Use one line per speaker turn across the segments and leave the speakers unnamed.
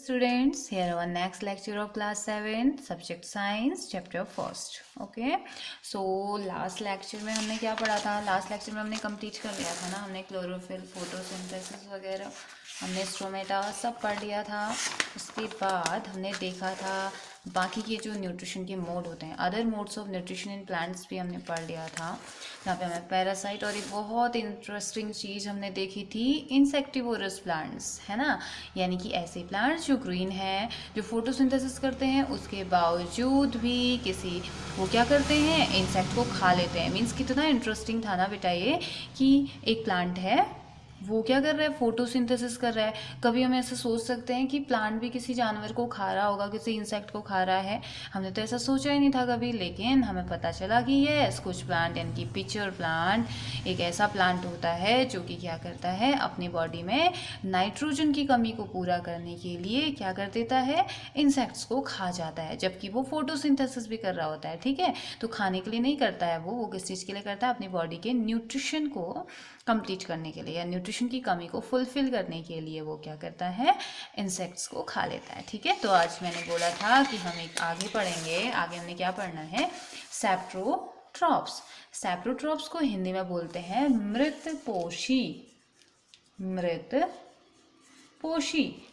students, here our next lecture of class 7 subject science chapter first. Okay, so last lecture में हमने क्या पढ़ा था? लास्ट लेक्चर में हमने कंप्लीट कर लिया था ना, हमने क्लोरोफिल, फोटोसिंथेसिस वगैरह, हमने स्ट्रोमेटा सब पढ़ लिया था। उसके बाद हमने देखा था बाकी के जो न्यूट्रिशन के मोड होते हैं, other modes of nutrition in plants भी हमने पढ़ लिया था। यहाँ पे हमें पैरासाइट और एक बहुत इंटरेस्टिंग चीज़ हमने देखी थी, इंसेक्टिवोरस प्लांट्स, है ना, यानी कि ऐसे प्लांट्स जो ग्रीन हैं, जो फोटोसिंथेसिस करते हैं, उसके बावजूद भी वो क्या करते हैं, इंसेक्ट को खा लेते हैं। मीन्स कितना इंटरेस्टिंग था ना बेटा ये, कि एक प्लांट है, वो क्या कर रहा है, फोटोसिंथेसिस कर रहा है। कभी हम ऐसा सोच सकते हैं कि प्लांट भी किसी जानवर को खा रहा होगा, किसी इंसेक्ट को खा रहा है। हमने तो ऐसा सोचा ही नहीं था कभी, लेकिन हमें पता चला कि यस, कुछ प्लांट यानी कि पिचर प्लांट एक ऐसा प्लांट होता है जो कि क्या करता है, अपनी बॉडी में नाइट्रोजन की कमी को पूरा करने के लिए क्या कर देता है, इंसेक्ट्स को खा जाता है, जबकि वो फोटोसिंथेसिस भी कर रहा होता है। ठीक है, तो खाने के लिए नहीं करता है वो किस चीज़ के लिए करता है, अपनी बॉडी के न्यूट्रिशन को कंप्लीट करने के लिए या न्यूट्रिशन की कमी को फुलफिल करने के लिए वो क्या करता है, इंसेक्ट्स को खा लेता है। ठीक है, तो आज मैंने बोला था कि हम एक आगे पढ़ेंगे। आगे हमने क्या पढ़ना है, सैप्रोट्रॉप्स। सैप्रोट्रॉप्स को हिंदी में बोलते हैं मृतपोषी। मृतपोषी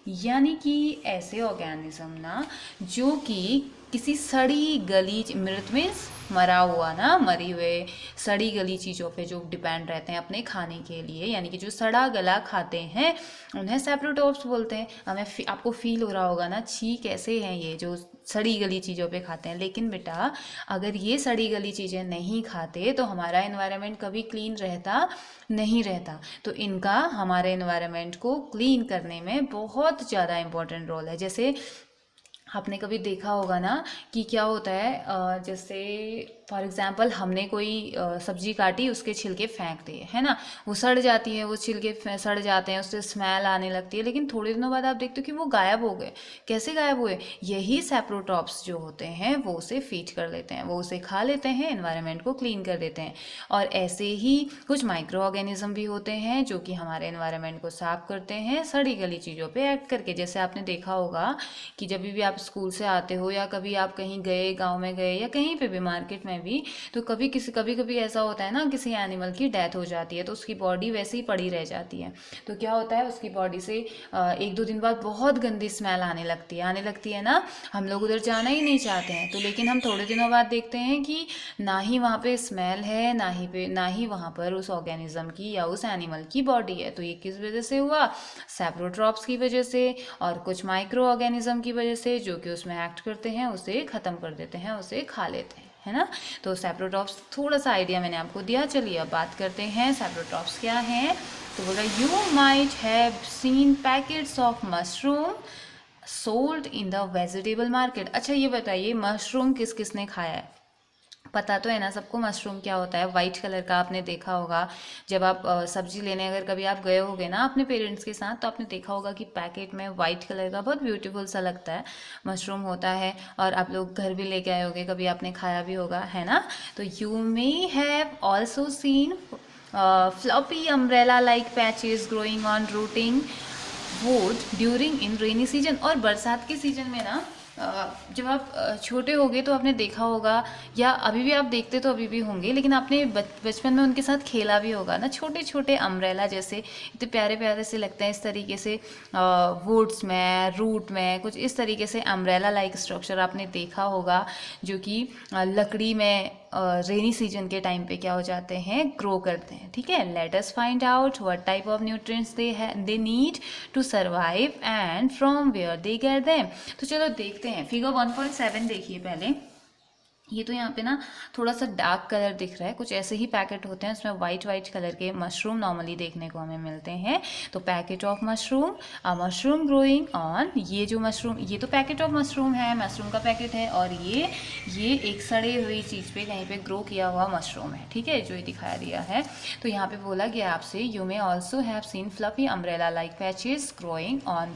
यानी कि ऐसे ऑर्गेनिज्म ना जो कि किसी सड़ी गली, मृत मीन्स मरा हुआ ना, मरी हुए सड़ी गली चीज़ों पे जो डिपेंड रहते हैं अपने खाने के लिए, यानी कि जो सड़ा गला खाते हैं उन्हें सैप्रोट्रॉप्स बोलते हैं। आपको फील हो रहा होगा ना, छी कैसे हैं ये जो सड़ी गली चीज़ों पे खाते हैं। लेकिन बेटा अगर ये सड़ी गली चीज़ें नहीं खाते तो हमारा एनवायरनमेंट कभी क्लीन नहीं रहता। तो इनका हमारे एनवायरनमेंट को क्लीन करने में बहुत ज़्यादा इम्पोर्टेंट रोल है। जैसे आपने कभी देखा होगा ना कि क्या होता है, जैसे फॉर एग्जांपल हमने कोई सब्जी काटी, उसके छिलके फेंक दिए, है ना, वो सड़ जाती है, वो छिलके सड़ जाते हैं, उससे स्मेल आने लगती है, लेकिन थोड़े दिनों बाद आप देखते हो कि वो गायब हो गए। कैसे गायब हुए? यही सैप्रोट्रॉप्स जो होते हैं वो उसे फीड कर लेते हैं, वो उसे खा लेते हैं, एनवायरनमेंट को क्लीन कर देते हैं। और ऐसे ही कुछ माइक्रो ऑर्गेनिज्म भी होते हैं जो कि हमारे एनवायरनमेंट को साफ करते हैं सड़ी गली चीज़ों पर एक्ट करके। जैसे आपने देखा होगा कि जब भी आप स्कूल से आते हो या कभी आप कहीं गए, गांव में गए या कहीं पे भी मार्केट में भी, तो कभी कभी ऐसा होता है ना, किसी एनिमल की डेथ हो जाती है तो उसकी बॉडी वैसे ही पड़ी रह जाती है। तो क्या होता है, उसकी बॉडी से 1-2 दिन बाद बहुत गंदी स्मेल आने लगती है ना, हम लोग उधर जाना ही नहीं चाहते हैं। तो लेकिन हम थोड़े दिनों बाद देखते हैं कि ना ही वहाँ पे स्मेल है, ना ही वहाँ पर उस ऑर्गेनिज्म की या उस एनिमल की बॉडी है। तो ये किस वजह से हुआ? सैप्रोट्रॉप्स की वजह से और कुछ माइक्रो ऑर्गेनिज्म की वजह से, जो कि उसमें एक्ट करते हैं, उसे ख़त्म कर देते हैं, उसे खा लेते हैं, है ना। तो सैप्रोट्रॉप्स थोड़ा सा आइडिया मैंने आपको दिया। चलिए अब बात करते हैं सैप्रोट्रॉप्स क्या हैं। तो बोला, you might have seen packets of mushroom sold in the vegetable market. अच्छा ये बताइए, मशरूम किस किस ने खाया है? पता तो है ना सबको मशरूम क्या होता है, वाइट कलर का। आपने देखा होगा जब आप सब्जी लेने अगर कभी आप गए होगे ना अपने पेरेंट्स के साथ, तो आपने देखा होगा कि पैकेट में वाइट कलर का बहुत ब्यूटीफुल सा लगता है मशरूम होता है। और आप लोग घर भी लेके आए होगे, कभी आपने खाया भी होगा, है ना। तो you may have also seen floppy umbrella like patches growing on routing would during in rainy season. और बरसात के सीजन में ना, जब आप छोटे होगे तो आपने देखा होगा, या अभी भी आप देखते तो अभी भी होंगे, लेकिन आपने बचपन में उनके साथ खेला भी होगा ना। छोटे छोटे अम्ब्रेला जैसे इतने प्यारे प्यारे से लगते हैं, इस तरीके से वुड्स में, रूट में कुछ इस तरीके से अम्ब्रेला लाइक स्ट्रक्चर आपने देखा होगा, जो कि लकड़ी में रेनी सीजन के टाइम पे क्या हो जाते हैं, ग्रो करते हैं। ठीक है, let us find out what type of nutrients they need to survive and from where they get them. तो चलो देखते हैं, फिगर 1.7 देखिए पहले। ये तो यहाँ पे ना थोड़ा सा डार्क कलर दिख रहा है, कुछ ऐसे ही पैकेट होते हैं, उसमें वाइट कलर के मशरूम नॉर्मली देखने को हमें मिलते हैं। तो packet of mushroom, mushroom growing on, ये जो मशरूम, ये तो पैकेट ऑफ मशरूम है, मशरूम का पैकेट है, और ये एक सड़े हुई चीज़ पे कहीं पे ग्रो किया हुआ मशरूम है। ठीक है, जो ये दिखाया दिया है। तो यहाँ पे बोला गया आपसे, you may also have seen fluffy umbrella like patches growing on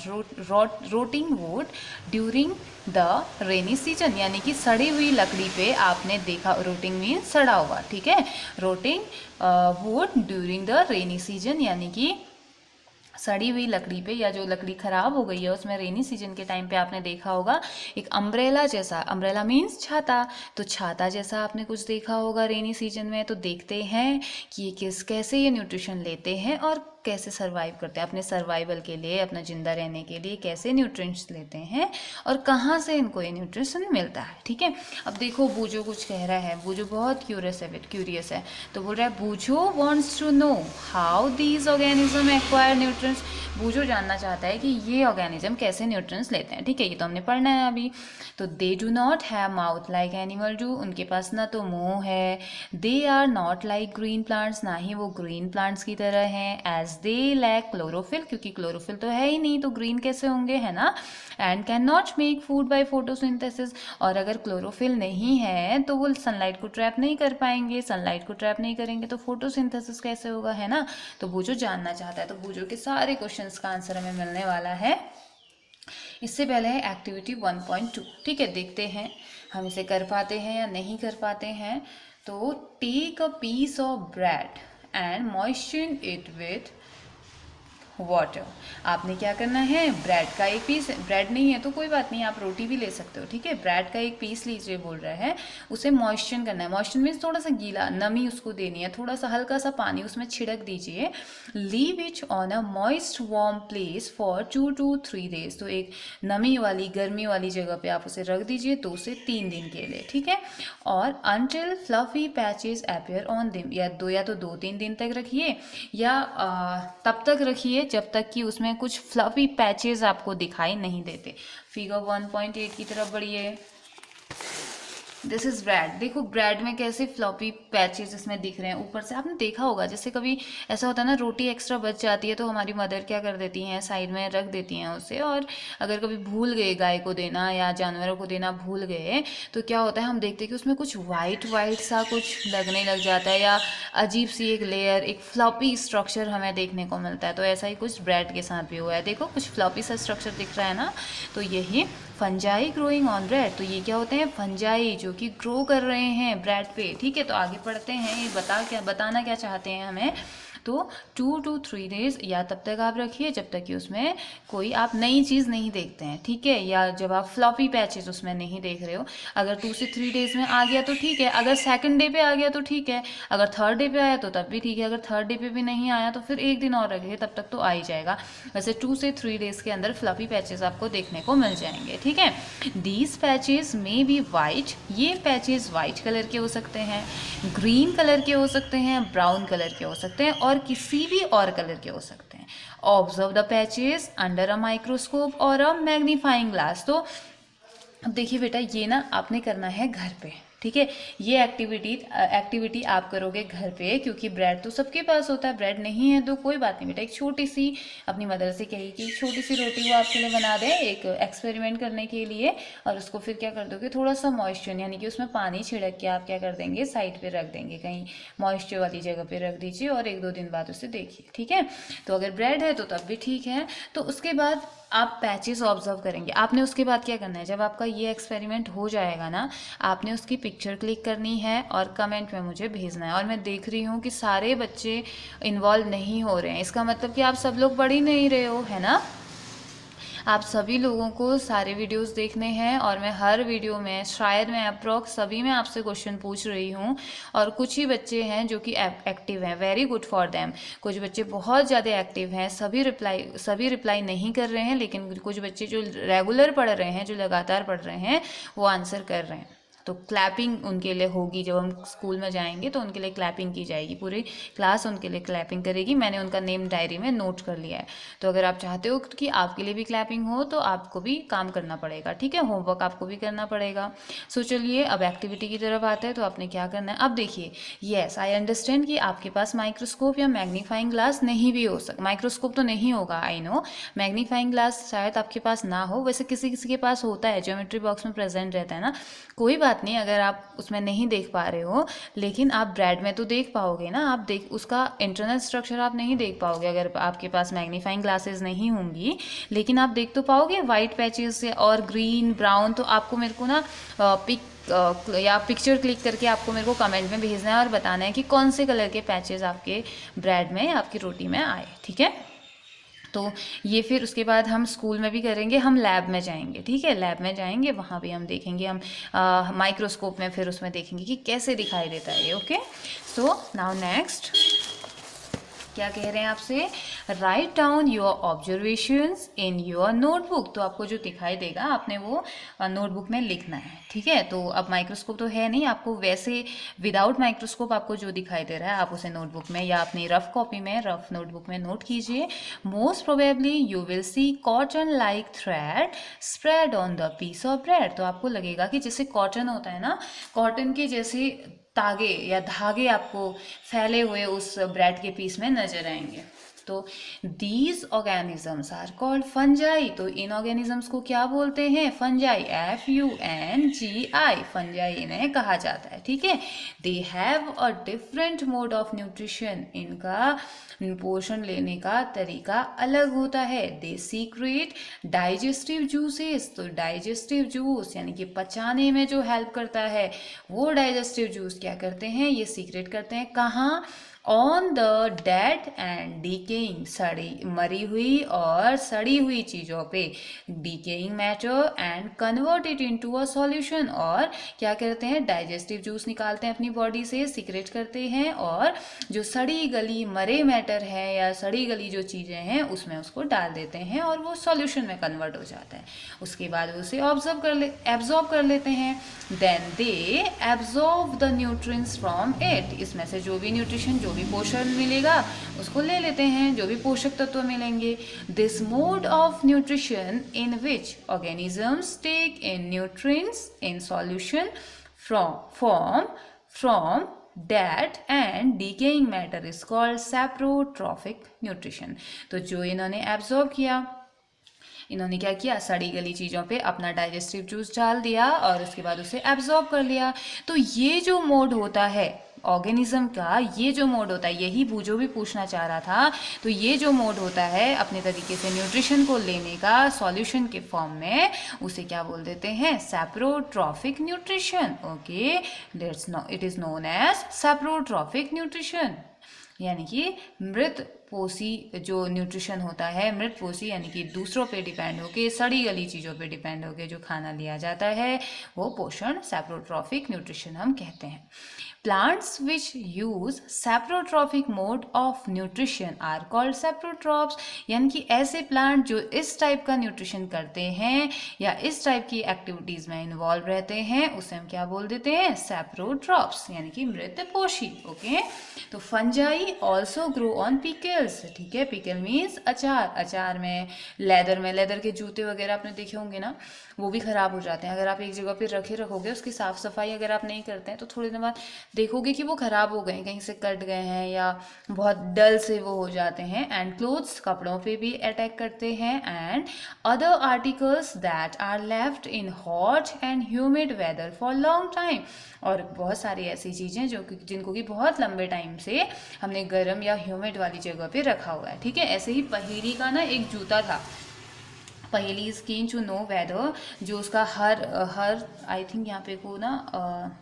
rotting wood during the rainy season, यानी कि सड़ी हुई लकड़ी पे आपने देखा, रोटिंग मीन सड़ा हुआ। ठीक है, rotting wood during the rainy season, यानी कि सड़ी हुई लकड़ी पे या जो लकड़ी खराब हो गई है उसमें रेनी सीजन के टाइम पे आपने देखा होगा एक अम्ब्रेला जैसा, अम्ब्रेला मीन्स छाता, तो छाता जैसा आपने कुछ देखा होगा रेनी सीजन में। तो देखते हैं कि ये कैसे ये न्यूट्रिशन लेते हैं और कैसे सर्वाइव करते हैं, अपने सर्वाइवल के लिए, अपना जिंदा रहने के लिए कैसे न्यूट्रिएंट्स लेते हैं और कहाँ से इनको ये न्यूट्रिशन मिलता है। ठीक है, अब देखो बूजो कुछ कह रहा है, बूजो बहुत क्यूरियस है, तो बोल रहा है Boojho wants to know how these organism acquire nutrients. Boojho जानना चाहता है कि ये ऑर्गेनिज्म कैसे न्यूट्रिएंट्स लेते हैं। ठीक है, ये तो हमने पढ़ना है अभी। तो they do not have mouth like animal do, उनके पास ना तो मुंह है। They are not like green plants, ना ही वो ग्रीन प्लांट्स की तरह हैं। एज दे लैक क्लोरोफिल, क्योंकि क्लोरोफिल तो है ही नहीं तो ग्रीन कैसे होंगे, है ना। And can not make food by photosynthesis, और अगर क्लोरोफिल नहीं है तो वो सनलाइट को ट्रैप नहीं कर पाएंगे, सनलाइट को ट्रैप नहीं करेंगे तो फोटोसिंथेसिस कैसे होगा, है ना। तो बूजो जानना चाहता है, तो बूजो के सारे क्वेश्चंस का आंसर हमें मिलने वाला है। इससे पहले है एक्टिविटी 1.2। ठीक है, देखते हैं हम इसे कर पाते हैं या नहीं कर पाते हैं। तो take a piece of bread and moisture it with water. आपने क्या करना है, ब्रेड का एक पीस, ब्रेड नहीं है तो कोई बात नहीं, आप रोटी भी ले सकते हो। ठीक है, ब्रेड का एक पीस लीजिए बोल रहा है, उसे मॉइस्चर करना है। मॉइस्चर मीन्स थोड़ा सा गीला, नमी उसको देनी है, थोड़ा सा हल्का सा पानी उसमें छिड़क दीजिए। Leave it on a moist warm place for 2 to 3 days, तो एक नमी वाली गर्मी वाली जगह पे आप उसे रख दीजिए 2 से 3 दिन के लिए। ठीक है, और until fluffy patches appear on them, या 2-3 दिन तक रखिए, या तब तक रखिए जब तक कि उसमें कुछ फ्लफी पैचेस आपको दिखाई नहीं देते। फिगर 1.8 की तरफ बढ़िए। दिस इज ब्रेड, देखो ब्रेड में कैसे फ्लॉपी पैचेस इसमें दिख रहे हैं ऊपर से। आपने देखा होगा जैसे कभी ऐसा होता है ना, रोटी एक्स्ट्रा बच जाती है तो हमारी मदर क्या कर देती हैं, साइड में रख देती हैं उसे, और अगर कभी भूल गए गाय को देना या जानवरों को देना भूल गए तो क्या होता है, हम देखते हैं कि उसमें कुछ वाइट सा कुछ लगने लग जाता है, या अजीब सी एक लेयर, एक फ्लॉपी स्ट्रक्चर हमें देखने को मिलता है। तो ऐसा ही कुछ ब्रेड के साथ भी हुआ है, देखो कुछ फ्लॉपी सा स्ट्रक्चर दिख रहा है ना, तो यही फंजाई ग्रोइंग ऑन ब्रेड। तो ये क्या होते हैं, फंजाई जो कि ग्रो कर रहे हैं ब्रेड पे। ठीक है, तो आगे पढ़ते हैं, ये बताना क्या चाहते हैं हमें। तो 2 to 3 days, या तब तक आप रखिए जब तक कि उसमें कोई आप नई चीज़ नहीं देखते हैं। ठीक है, या जब आप फ्लॉपी पैचेस उसमें नहीं देख रहे हो। अगर 2 से 3 days में आ गया तो ठीक है, अगर सेकंड डे पे आ गया तो ठीक है, अगर थर्ड डे पे आया तो तब भी ठीक है, अगर थर्ड डे पे भी नहीं आया तो फिर एक दिन और रखिए, तब तक तो आ ही जाएगा। वैसे 2 से 3 days के अंदर फ्लफी पैचेस आपको देखने को मिल जाएंगे। ठीक है, these patches may be white, ये पैचेस वाइट कलर के हो सकते हैं, ग्रीन कलर के हो सकते हैं, ब्राउन कलर के हो सकते हैं, और किसी भी और कलर के हो सकते हैं। Observe the patches under a microscope और अ मैग्नीफाइंग ग्लास। तो अब देखिए बेटा, ये ना आपने करना है घर पे। ठीक है, ये एक्टिविटी आप करोगे घर पे, क्योंकि ब्रेड तो सबके पास होता है, ब्रेड नहीं है तो कोई बात नहीं बेटा, एक छोटी सी अपनी मदर से कही कि छोटी सी रोटी वो आपके लिए बना दे एक एक्सपेरिमेंट करने के लिए, और उसको फिर क्या कर दोगे, थोड़ा सा मॉइस्चर यानी कि उसमें पानी छिड़क के आप क्या कर देंगे, साइड पे रख देंगे, कहीं मॉइस्चर वाली जगह पे रख दीजिए, और 1-2 दिन बाद उसे देखिए। ठीक है, तो अगर ब्रेड है तो तब भी ठीक है। तो उसके बाद आप पैचेस ऑब्जर्व करेंगे। आपने उसके बाद क्या करना है, जब आपका ये एक्सपेरिमेंट हो जाएगा ना, आपने उसकी पिक्चर क्लिक करनी है और कमेंट में मुझे भेजना है। और मैं देख रही हूँ कि सारे बच्चे इन्वॉल्व नहीं हो रहे हैं, इसका मतलब कि आप सब लोग पढ़ ही नहीं रहे हो, है ना। आप सभी लोगों को सारे वीडियोस देखने हैं, और मैं हर वीडियो में शायद मैं अप्रॉक्स सभी में आपसे क्वेश्चन पूछ रही हूँ, और कुछ ही बच्चे हैं जो कि एक्टिव हैं, वेरी गुड फॉर देम। कुछ बच्चे बहुत ज़्यादा एक्टिव हैं, सभी रिप्लाई नहीं कर रहे हैं, लेकिन कुछ बच्चे जो रेगुलर पढ़ रहे हैं, जो लगातार पढ़ रहे हैं, वो आंसर कर रहे हैं। तो क्लैपिंग उनके लिए होगी, जब हम स्कूल में जाएंगे तो उनके लिए क्लैपिंग की जाएगी, पूरी क्लास उनके लिए क्लैपिंग करेगी। मैंने उनका नेम डायरी में नोट कर लिया है। तो अगर आप चाहते हो कि आपके लिए भी क्लैपिंग हो तो आपको भी काम करना पड़ेगा। ठीक है, होमवर्क आपको भी करना पड़ेगा। सो चलिए अब एक्टिविटी की तरफ आते हैं। तो आपने क्या करना है, अब देखिए, येस आई अंडरस्टैंड कि आपके पास माइक्रोस्कोप या मैग्नीफाइंग ग्लास नहीं भी हो सकता, माइक्रोस्कोप तो नहीं होगा, आई नो, मैग्नीफाइंग ग्लास शायद आपके पास ना हो, वैसे किसी किसी के पास होता है, ज्योमेट्री बॉक्स में प्रेजेंट रहता है ना, कोई बात नहीं अगर आप उसमें नहीं देख पा रहे हो, लेकिन आप ब्रेड में तो देख पाओगे ना। आप उसका इंटरनल स्ट्रक्चर आप नहीं देख पाओगे अगर आपके पास मैग्नीफाइंग ग्लासेस नहीं होंगी, लेकिन आप देख तो पाओगे वाइट पैचेस और ग्रीन ब्राउन। तो आपको मेरे को ना या पिक्चर क्लिक करके आपको मेरे को कमेंट में भेजना है और बताना है कि कौन से कलर के पैचेस आपके ब्रेड में, आपकी रोटी में आए। ठीक है, तो ये फिर उसके बाद हम स्कूल में भी करेंगे, हम लैब में जाएंगे, ठीक है, लैब में जाएंगे, वहाँ भी हम देखेंगे, हम माइक्रोस्कोप में फिर उसमें देखेंगे कि कैसे दिखाई देता है ये। ओके, सो नाउ नेक्स्ट क्या कह रहे हैं आपसे, write down your observations in your notebook. तो आपको जो दिखाई देगा आपने वो नोटबुक में लिखना है, ठीक है। तो अब माइक्रोस्कोप तो है नहीं, आपको वैसे विदाउट माइक्रोस्कोप आपको जो दिखाई दे रहा है आप उसे नोटबुक में या अपनी रफ कॉपी में, रफ नोटबुक में नोट कीजिए। Most probably you will see cotton like thread spread on the piece of bread. तो आपको लगेगा कि जैसे कॉटन होता है ना, कॉटन के जैसे तागे या धागे आपको फैले हुए उस ब्रेड के पीस में नजर आएंगे। तो these organisms are called fungi. तो इन ऑर्गेनिजम्स को क्या बोलते हैं, फंजाई, FUNGI, फंजाई इन्हें कहा जाता है, ठीक है। They have a different mode of nutrition, इनका पोषण लेने का तरीका अलग होता है। दे सीक्रेट डाइजेस्टिव जूसेस। तो डाइजेस्टिव जूस यानी कि पचाने में जो हेल्प करता है वो डाइजेस्टिव जूस क्या करते हैं, ये सीक्रेट करते हैं कहाँ, on the dead and decaying, मरी हुई और सड़ी हुई चीज़ों पे, decaying matter and convert it into a solution. और क्या करते हैं, डाइजेस्टिव जूस निकालते हैं अपनी बॉडी से, सीक्रेट करते हैं, और जो सड़ी गली मरे मैटर है या सड़ी गली जो चीज़ें हैं उसमें उसको डाल देते हैं और वो सॉल्यूशन में कन्वर्ट हो जाता है। उसके बाद उसे एब्जॉर्ब कर लेते हैं। Then they absorb the nutrients from it, इसमें से जो भी न्यूट्रिशन, जो भी पोषण मिलेगा उसको ले लेते हैं, जो भी पोषक तत्व मिलेंगे। This mode of nutrition in which organisms take in nutrients in solution from dead and decaying matter is called saprotrophic nutrition. तो जो इन्होंने एब्जॉर्ब किया, इन्होंने क्या किया, सड़ी गली चीज़ों पे अपना डाइजेस्टिव जूस डाल दिया और उसके बाद उसे एब्जॉर्ब कर लिया। तो ये जो मोड होता है ऑर्गेनिज्म का, ये जो मोड होता है, यही बूझो भी पूछना चाह रहा था। तो ये जो मोड होता है अपने तरीके से न्यूट्रिशन को लेने का सॉल्यूशन के फॉर्म में, उसे क्या बोल देते हैं, saprotrophic nutrition. Okay, it is known as saprotrophic nutrition, यानी कि मृत पोषी जो न्यूट्रिशन होता है, मृत पोषी यानी कि दूसरों पे डिपेंड होके, सड़ी गली चीज़ों पे डिपेंड होके जो खाना लिया जाता है वो पोषण सैप्रोट्रॉफिक न्यूट्रिशन हम कहते हैं। Plants which use saprotrophic mode of nutrition are called saprotrophs, यानी कि ऐसे प्लांट जो इस टाइप का न्यूट्रिशन करते हैं या इस टाइप की एक्टिविटीज़ में इन्वॉल्व रहते हैं उसे हम क्या बोल देते हैं, सैप्रोट्रॉफ्स, यानी कि मृत पोषी। ओके, तो fungi also grow on pickles, ठीक है। पिकल मीन्स अचार, अचार में लेदर के जूते वगैरह आपने देखे होंगे ना, वो भी ख़राब हो जाते हैं। अगर आप एक जगह पे रखोगे, उसकी साफ़ सफाई अगर आप नहीं करते हैं तो थोड़ी देर बाद देखोगे कि वो ख़राब हो गए हैं, कहीं से कट गए हैं या बहुत डल से वो हो जाते हैं। एंड क्लोथ्स, कपड़ों पे भी अटैक करते हैं। And other articles that are left in hot and humid weather for long time, और बहुत सारी ऐसी चीज़ें जिनको कि बहुत लंबे टाइम से हमने गर्म या ह्यूमिड वाली जगह पे रखा हुआ है, ठीक है। ऐसे ही पहेली का ना एक जूता था, पहेली is keen to know weather, जो उसका हर आई थिंक यहाँ पे को ना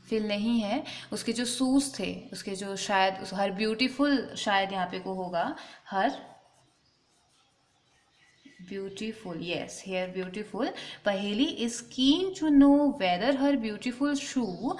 फिल नहीं है, उसके जो शूज़ थे, उसके जो शायद हर ब्यूटीफुल, शायद यहाँ पे को होगा her beautiful, yes, hair beautiful. Paheli is keen to know whether her beautiful shoe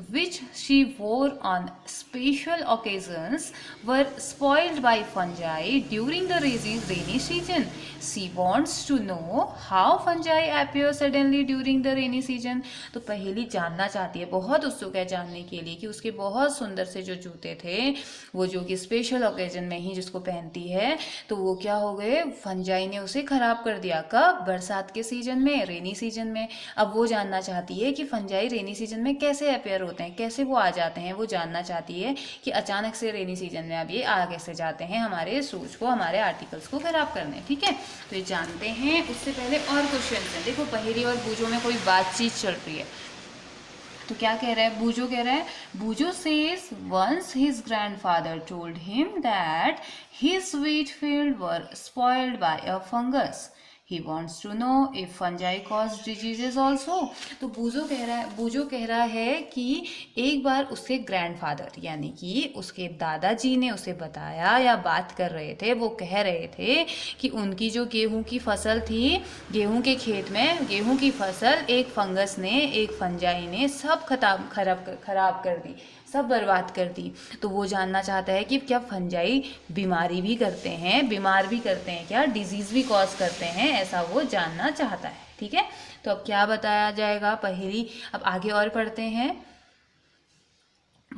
which she wore on special occasions were spoiled by fungi during the rainy season. She wants to know how fungi appear suddenly during the rainy season. तो पहेली जानना चाहती है, बहुत उत्सुक है जानने के लिए कि उसके बहुत सुंदर से जो जूते थे वो जो कि स्पेशल ओकेजन में ही जिसको पहनती है, तो वो क्या हो गए, फंजाई ने उसे खराब कर दिया। कब, बरसात के सीजन में, रेनी सीजन में। अब वो जानना चाहती है कि फंजाई रेनी सीजन में कैसे अपेयर होते हैं, कैसे वो आ जाते हैं। वो जानना चाहती है कि अचानक से रेनी सीजन में अब ये आगे से जाते हैं हमारे सूज को, हमारे आर्टिकल्स को खराब करने, ठीक है। तो ये जानते हैं। उससे पहले और क्वेश्चन हैं, देखो पहेली और बूझो में कोई बातचीत चल रही है। तो क्या कह रहा है, बूझो कह रहा है, Boojho says once his grandfather told him that his wheat field were spoiled by a fungus. He wants to know if fungi cause diseases also. तो बूजो कह रहा है कि एक बार उसके ग्रैंडफादर यानी कि उसके दादाजी ने उसे बताया या बात कर रहे थे, वो कह रहे थे कि उनकी जो गेहूं की फसल थी, गेहूं के खेत में गेहूं की फसल एक फंगस ने, एक फंजाई ने सब खराब कर दी, सब बर्बाद कर दी। तो वो जानना चाहता है कि क्या फंजाई बीमारी भी करते हैं, बीमार भी करते हैं क्या, डिजीज़ भी कॉज करते हैं, ऐसा वो जानना चाहता है। ठीक है, तो अब क्या बताया जाएगा पहेली। अब आगे और पढ़ते हैं।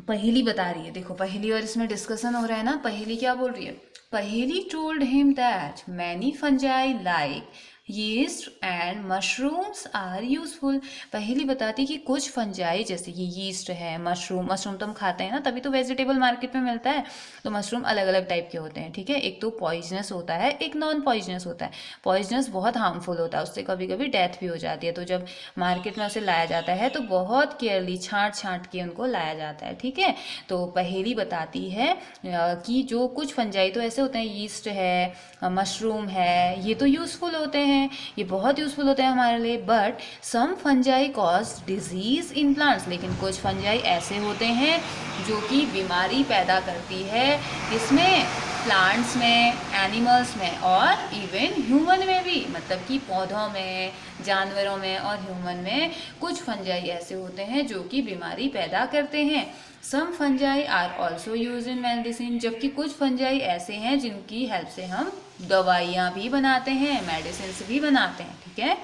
पहेली बता रही है, देखो पहेली और इसमें डिस्कशन हो रहा है ना। पहेली क्या बोल रही है, Paheli told him that many fungi like yeast and mushrooms are useful. Paheli बताती कि कुछ फंजाई जैसे कि यीस्ट है, मशरूम तो हम खाते हैं ना, तभी तो वेजिटेबल मार्केट में मिलता है। तो मशरूम अलग अलग टाइप के होते हैं। ठीक है, एक तो पॉइजनस होता है, एक नॉन पॉइजनस होता है। पॉइजनस बहुत हार्मफुल होता है, उससे कभी कभी डेथ भी हो जाती है। तो जब मार्केट में उसे लाया जाता है तो बहुत केयरली छांट के उनको लाया जाता है। ठीक है, तो पहेली बताती है कि जो कुछ फंजाई तो ऐसे होते हैं, यीस्ट है, मशरूम है, ये तो यूजफुल होते हैं, ये बहुत यूजफुल होते हैं हमारे लिए। But some fungi cause disease in plants, लेकिन कुछ फंजाई ऐसे होते हैं जो कि बीमारी पैदा करती है, इसमें प्लांट्स में, एनिमल्स में और इवन ह्यूमन में भी, मतलब कि पौधों में, जानवरों में और ह्यूमन में कुछ फंजाई ऐसे होते हैं जो कि बीमारी पैदा करते हैं। Some fungi are also use in medicine, जबकि कुछ फंजाई ऐसे हैं जिनकी हेल्प से हम दवाइयाँ भी बनाते हैं, मेडिसिन भी बनाते हैं। ठीक है,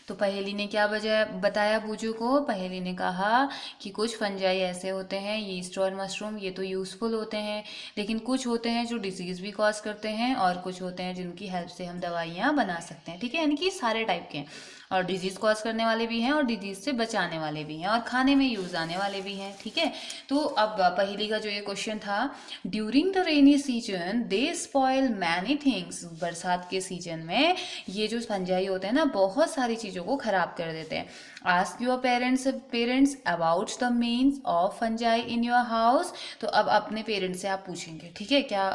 तो पहेली ने क्या बताया बूजू को, पहेली ने कहा कि कुछ फंजाई ऐसे होते हैं, यीस्ट और मशरूम, ये तो यूज़फुल होते हैं, लेकिन कुछ होते हैं जो डिजीज़ भी कॉज करते हैं और कुछ होते हैं जिनकी हेल्प से हम दवाइयाँ बना सकते हैं। ठीक है, यानी कि सारे टाइप के हैं, और डिजीज़ कॉज करने वाले भी हैं और डिजीज़ से बचाने वाले भी हैं और खाने में यूज़ आने वाले भी हैं। ठीक है, तो अब पहेली का जो ये क्वेश्चन था, during the rainy season they spoil many things, बरसात के सीजन में ये जो फंजाई होते हैं ना, बहुत सारी चीज़ों को ख़राब कर देते हैं। Ask your parents about the means of fungi in your house. तो अब अपने पेरेंट्स से आप पूछेंगे, ठीक है, क्या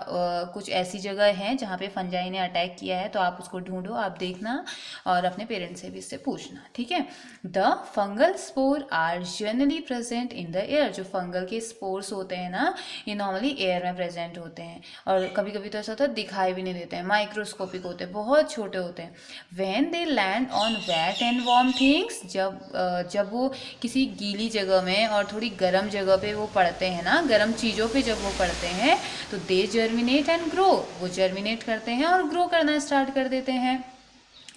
कुछ ऐसी जगह हैं जहाँ पे फंजाई ने अटैक किया है, तो आप उसको ढूंढो, आप देखना और अपने पेरेंट्स से भी इससे पूछना। ठीक है, the fungal spore are generally present in the air, जो फंगल के स्पोर्स होते हैं ना, ये नॉर्मली एयर में प्रेजेंट होते हैं और कभी कभी तो ऐसा होता है दिखाई भी नहीं देते हैं, माइक्रोस्कोपिक होते हैं, बहुत छोटे होते हैं। When they land on wet and warm things, जब वो किसी गीली जगह में और थोड़ी गर्म जगह पे वो पड़ते हैं ना, गर्म चीज़ों पे जब वो पड़ते हैं तो दे जर्मिनेट एंड ग्रो, वो जर्मिनेट करते हैं और ग्रो करना स्टार्ट कर देते हैं।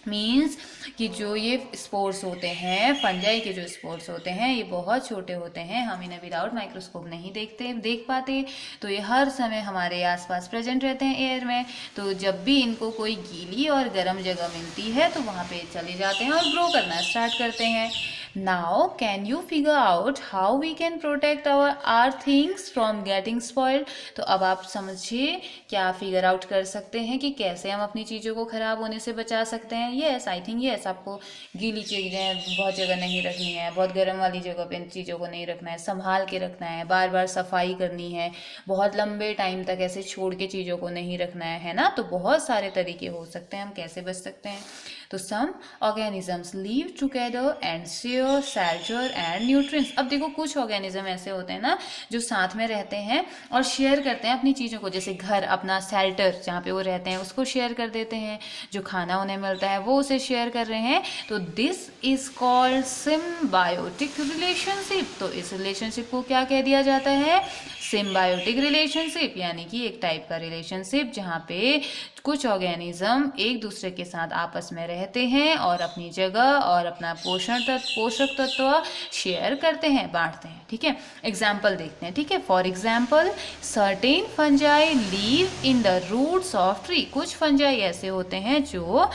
मीन्स कि जो ये स्पोर्स होते हैं, फंजाई के जो स्पोर्स होते हैं, ये बहुत छोटे होते हैं, हम इन्हें विदाउट माइक्रोस्कोप नहीं देख पाते, तो ये हर समय हमारे आसपास प्रेजेंट रहते हैं एयर में। तो जब भी इनको कोई गीली और गर्म जगह मिलती है तो वहाँ पे चले जाते हैं और ग्रो करना स्टार्ट करते हैं। Now can you figure out how we can protect our things from getting spoiled. तो अब आप समझिए, क्या फिगर आउट कर सकते हैं कि कैसे हम अपनी चीज़ों को ख़राब होने से बचा सकते हैं। येस, आई थिंक येस, आपको गीली चीज़ें बहुत जगह नहीं रखनी है, बहुत गर्म वाली जगह पे इन चीज़ों को नहीं रखना है, संभाल के रखना है, बार बार सफाई करनी है, बहुत लंबे टाइम तक ऐसे छोड़ के चीज़ों को नहीं रखना है ना। तो बहुत सारे तरीके हो सकते हैं हम कैसे बच सकते हैं। तो some organisms live together and share shelter and nutrients. अब देखो, कुछ ऑर्गेनिज्म ऐसे होते हैं ना जो साथ में रहते हैं और शेयर करते हैं अपनी चीज़ों को, जैसे घर अपना शेल्टर जहाँ पे वो रहते हैं उसको शेयर कर देते हैं, जो खाना उन्हें मिलता है वो उसे शेयर कर रहे हैं। तो this is called symbiotic relationship. तो इस रिलेशनशिप को क्या कह दिया जाता है, सिम्बायोटिक रिलेशनशिप, यानी कि एक टाइप का रिलेशनशिप जहाँ पे कुछ ऑर्गेनिज्म एक दूसरे के साथ आपस में रहते हैं और अपनी जगह और अपना पोषक तत्व शेयर करते हैं, बांटते हैं। ठीक है, एग्जाम्पल देखते हैं। ठीक है, for example certain fungi live in the roots of tree. कुछ फंजाई ऐसे होते हैं जो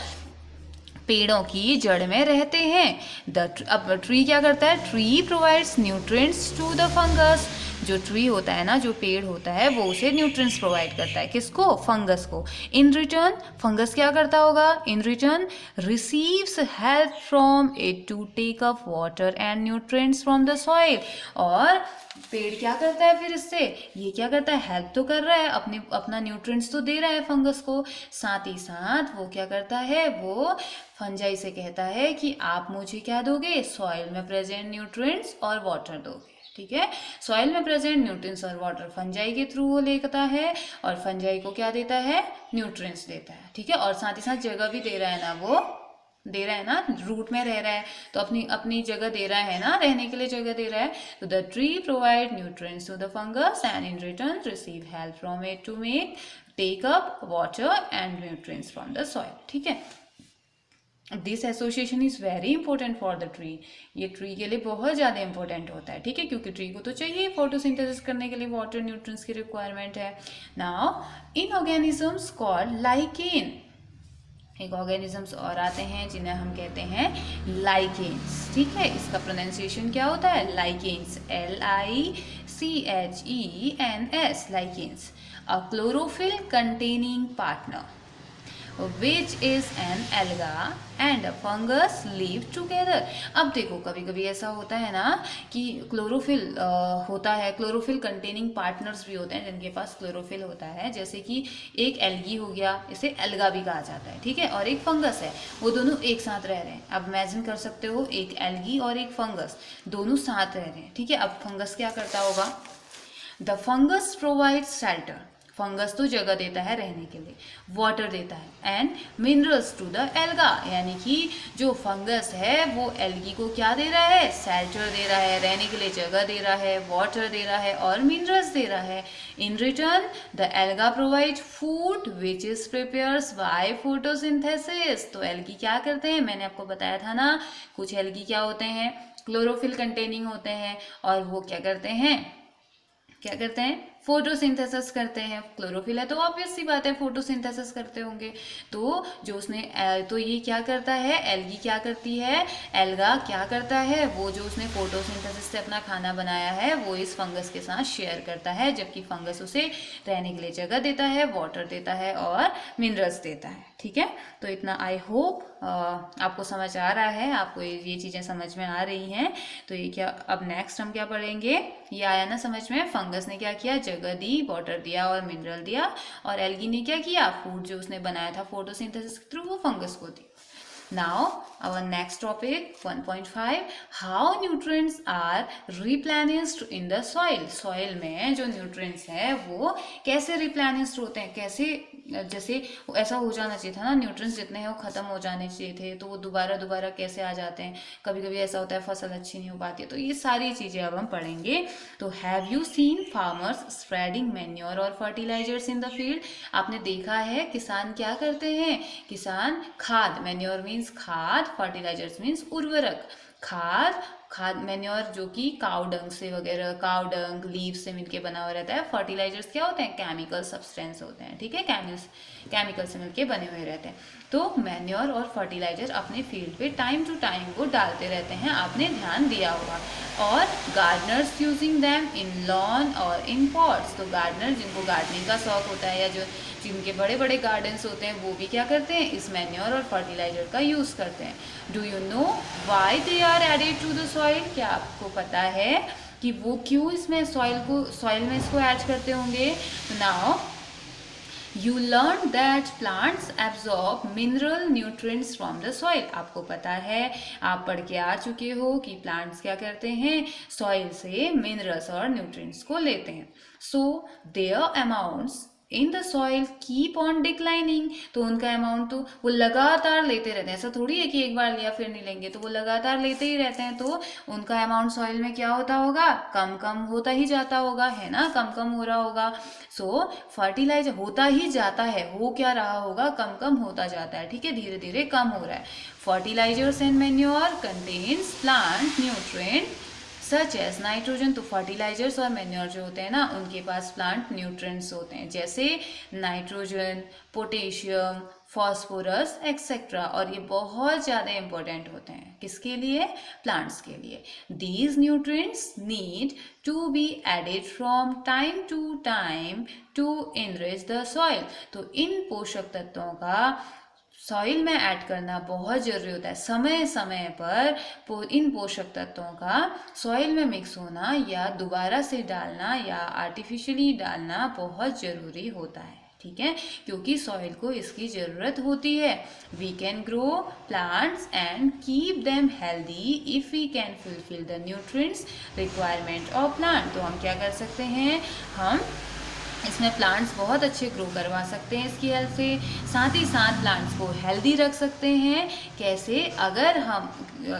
पेड़ों की जड़ में रहते हैं। अब ट्री क्या करता है, tree provides nutrients to the fungus. जो ट्री होता है ना, जो पेड़ होता है, वो उसे न्यूट्रिएंट्स प्रोवाइड करता है। किसको? फंगस को। इन रिटर्न फंगस क्या करता होगा? In return receives help from it to take up water and nutrients from the soil. और पेड़ क्या करता है फिर इससे? ये क्या करता है? हेल्प तो कर रहा है, अपना न्यूट्रिएंट्स तो दे रहा है फंगस को, साथ ही साथ वो क्या करता है? वो फंजाई से कहता है कि आप मुझे क्या दोगे? सॉइल में प्रेजेंट न्यूट्रिएंट्स और वाटर दोगे। ठीक है, सॉइल में प्रेजेंट न्यूट्रिएंट्स और वाटर फंजाई के थ्रू वो लेता है, और फंजाई को क्या देता है? न्यूट्रिएंट्स देता है। ठीक है, और साथ ही साथ जगह भी दे रहा है ना, वो दे रहा है ना, रूट में रह रहा है तो अपनी अपनी जगह दे रहा है ना, रहने के लिए जगह दे रहा है। तो the tree provide nutrients to the fungus and in return receive help from it to make take up water and nutrients from the soil. ठीक है, this association is very important for the tree. ये tree के लिए बहुत ज़्यादा important होता है। ठीक है, क्योंकि ट्री को तो चाहिए फोटोसिंथेसिस करने के लिए वाटर, न्यूट्रिएंट्स की रिक्वायरमेंट है। Now in organisms called lichen, एक ऑर्गेनिजम्स और आते हैं जिन्हें हम कहते हैं लाइकेन्स। ठीक है, इसका प्रोनाउंसिएशन क्या होता है? Lichens, LICHENS, lichens. A chlorophyll containing partner which is an alga and a fungus live together। अब देखो, कभी कभी ऐसा होता है ना कि क्लोरोफिल होता है, क्लोरोफिल कंटेनिंग पार्टनर्स भी होते हैं जिनके पास क्लोरोफिल होता है, जैसे कि एक एल्गी हो गया, इसे एल्गा भी कहा जाता है। ठीक है, और एक फंगस है, वो दोनों एक साथ रह रहे हैं। अब इमेजिन कर सकते हो, एक एल्गी और एक फंगस दोनों साथ रह रहे हैं। ठीक है, अब फंगस क्या करता होगा? The fungus provides shelter, fungus तो जगह देता है रहने के लिए, वाटर देता है, and minerals to the alga, यानी कि जो फंगस है वो एल्गी को क्या दे रहा है? शेल्टर दे रहा है, रहने के लिए जगह दे रहा है, वाटर दे रहा है और मिनरल्स दे रहा है। In return the alga provide food which is prepares by photosynthesis. तो एल्गी क्या करते हैं? मैंने आपको बताया था ना, कुछ एल्गी क्या होते हैं? क्लोरोफिल कंटेनिंग होते हैं, और वो क्या करते हैं? फोटोसिंथेसिस करते हैं। क्लोरोफिल है तो ऑब्वियस सी बात है फोटोसिंथेसिस करते होंगे। तो जो उसने तो ये क्या करता है? एल्गी क्या करती है? एल्गा क्या करता है? वो जो उसने फोटोसिंथेसिस से अपना खाना बनाया है वो इस फंगस के साथ शेयर करता है, जबकि फंगस उसे रहने के लिए जगह देता है, वाटर देता है और मिनरल्स देता है। ठीक है, तो इतना आई होप आपको समझ आ रहा है, आपको ये चीज़ें समझ में आ रही हैं। तो ये क्या, अब नेक्स्ट हम क्या पढ़ेंगे? ये आया ना समझ में? फंगस ने क्या किया? जगह दी, वाटर दिया और मिनरल दिया, और एल्गी ने क्या किया? फूड जो उसने बनाया था फोटोसिंथेसिस के थ्रू, वो फंगस को दी। Now our next topic 1.5, how nutrients are replenished in the soil। soil में जो nutrients है वो कैसे replenished होते हैं? कैसे, जैसे ऐसा हो जाना चाहिए था ना, न्यूट्रिएंट्स जितने हैं वो खत्म हो जाने चाहिए थे, तो वो दोबारा कैसे आ जाते हैं? कभी कभी ऐसा होता है फसल अच्छी नहीं हो पाती है। तो ये सारी चीज़ें अब हम पढ़ेंगे। तो have you seen farmers spreading manure और फर्टिलाइजर्स इन द फील्ड? आपने देखा है किसान क्या करते हैं? किसान खाद, मैन्योर मीन्स खाद, फर्टिलाइजर्स मीन्स उर्वरक, खाद मैन्योर जो कि काउ डंग से वगैरह, काउ डंग लीव से मिलके बना हुआ रहता है। फर्टिलाइजर्स क्या होते हैं? केमिकल सब्सटेंस होते हैं। ठीक है, केमिकल से मिलके बने हुए रहते हैं। तो मैन्योर और फर्टिलाइजर अपने फील्ड पे टाइम टू टाइम वो डालते रहते हैं, आपने ध्यान दिया होगा। और Gardner's using them in lawn और इन पॉट्स, तो गार्डनर जिनको गार्डनिंग का शौक होता है या जो जिनके बड़े बड़े गार्डन्स होते हैं वो भी क्या करते हैं? इस मैन्योर और फर्टिलाइजर का यूज़ करते हैं। Do you know why they are added to the soil? क्या आपको पता है कि वो क्यों इसमें सॉइल में इसको ऐड करते होंगे? तो now you learn that plants absorb mineral nutrients from the soil. आपको पता है, आप पढ़ के आ चुके हो कि प्लांट्स क्या करते हैं? सॉइल से मिनरल्स और न्यूट्रिएंट्स को लेते हैं। So their amounts in the soil keep on declining, तो उनका अमाउंट तो वो लगातार लेते रहते हैं। ऐसा थोड़ी है कि एक बार लिया फिर नहीं लेंगे, तो वो लगातार लेते ही रहते हैं। तो उनका अमाउंट सॉइल में क्या होता होगा? कम कम होता ही जाता होगा, है ना, कम कम हो रहा होगा। सो फर्टिलाइजर होता ही जाता है, हो क्या रहा होगा? कम कम होता जाता है। ठीक है, धीरे धीरे कम हो रहा है। Fertilisers and manure contains plant nutrient such as nitrogen, तो फर्टिलाइजर्स और मैन्योर जो होते हैं ना, उनके पास प्लांट न्यूट्रिएंट्स होते हैं, जैसे नाइट्रोजन, पोटेशियम, फॉस्फोरस एक्सेट्रा। और ये बहुत ज़्यादा इंपॉर्टेंट होते हैं किसके लिए? प्लांट्स के लिए। These nutrients need to be added from time to time to enrich the soil. तो इन पोषक तत्वों का सॉइल में ऐड करना बहुत ज़रूरी होता है। समय समय पर इन पोषक तत्वों का सॉइल में मिक्स होना या दोबारा से डालना या आर्टिफिशियली डालना बहुत ज़रूरी होता है, ठीक है, क्योंकि सॉइल को इसकी ज़रूरत होती है। We can grow plants and keep them healthy if we can fulfil the nutrients requirement of plant. तो हम क्या कर सकते हैं, हम इसमें प्लांट्स बहुत अच्छे ग्रो करवा सकते हैं इसकी हेल्प से। साथ ही साथ प्लांट्स को हेल्दी रख सकते हैं। कैसे? अगर हम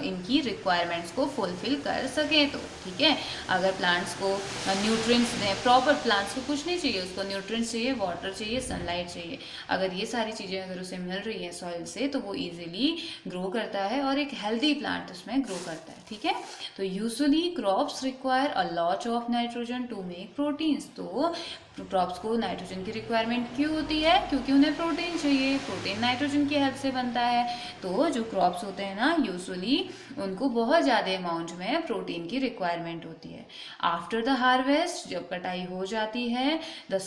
इनकी रिक्वायरमेंट्स को फुलफिल कर सकें तो, ठीक है। अगर प्लांट्स को न्यूट्रिएंट्स दें प्रॉपर, प्लांट्स को कुछ नहीं चाहिए, उसको न्यूट्रिएंट्स चाहिए, वाटर चाहिए, सनलाइट चाहिए। अगर ये सारी चीज़ें अगर उसे मिल रही हैं सॉइल से तो वो ईजिली ग्रो करता है और एक हेल्दी प्लांट उसमें ग्रो करता है, ठीक है। तो usually crops require a lot of nitrogen to make proteins. तो क्रॉप्स को नाइट्रोजन की रिक्वायरमेंट क्यों होती है? क्योंकि उन्हें प्रोटीन चाहिए, प्रोटीन नाइट्रोजन की हेल्प से बनता है। तो जो क्रॉप्स होते हैं ना, यूजुअली उनको बहुत ज़्यादा अमाउंट में प्रोटीन की रिक्वायरमेंट होती है। आफ्टर द हार्वेस्ट, जब कटाई हो जाती है, the